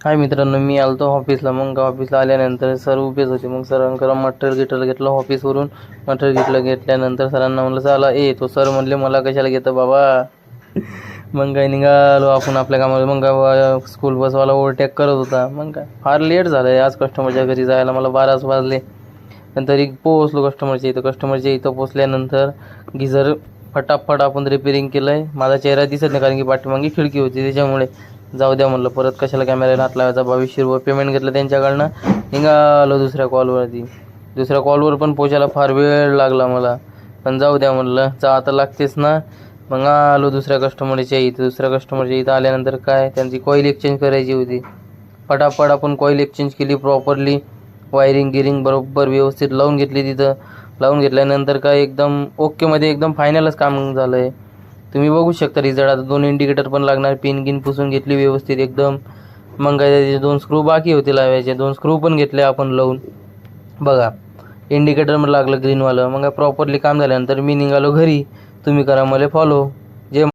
हाय मित्रांनो, मी आलतो ऑफिसला. मग ऑफिसला आल्यानंतर सर उभेच होते. मग सरांकडे मटेरियल घेतलं ऑफिसवरून. मटेरियल घेतल्यानंतर सरांना म्हणलं चला तो सर म्हणले मला कशाला घेतं बाबा. मग काय निघालो आपण आपल्या कामाला. मग काय स्कूल बसवाला ओव्हरटेक करत होता. मग काय फार लेट झालं आज कस्टमरच्या घरी जायला. मला 12 वाजले. पण तरी पोहोचलो कस्टमरच्या इथं. कस्टमरच्या इथं पोचल्यानंतर गिझर फटाफट आपण रिपेरिंग केलं आहे. माझा चेहरा दिसत नाही कारण की पाठीमागे खिडकी होती त्याच्यामुळे. जाऊ द्या म्हणलं, परत कशाला कॅमेरा हात लावायचा. 2200 रुपये पेमेंट घेतलं त्यांच्याकडनं. निघालो दुसऱ्या कॉलवरती. दुसऱ्या कॉलवर पण पोचायला फार वेळ लागला मला. पण जाऊ द्या म्हणलं, आता लागतेच ना. मग आलो दुसऱ्या कस्टमरच्या इथं. दुसऱ्या कस्टमरच्या इथं आल्यानंतर काय त्यांची कॉईल एक्सचेंज करायची होती. फटाफट आपण कॉईल एक्सचेंज केली प्रॉपरली. वायरिंग गिरिंग बरोबर व्यवस्थित लावून घेतली तिथं. लावून घेतल्यानंतर काय एकदम ओकेमध्ये एकदम फायनलच काम झालं आहे. तुम्ही बघू शकता रिझल्ट. आता 2 इंडिकेटर पण लागणार. पिन गिन पुसून घेतली व्यवस्थित एकदम. मग काय त्याचे 2 स्क्रू बाकी होते लावायचे. 2 स्क्रू पण घेतले आपण लावून. बघा इंडिकेटर लागलं ग्रीनवालं. मग प्रॉपरली काम झाल्यानंतर मी निघालो घरी. तुम्ही करा मला फॉलो. जे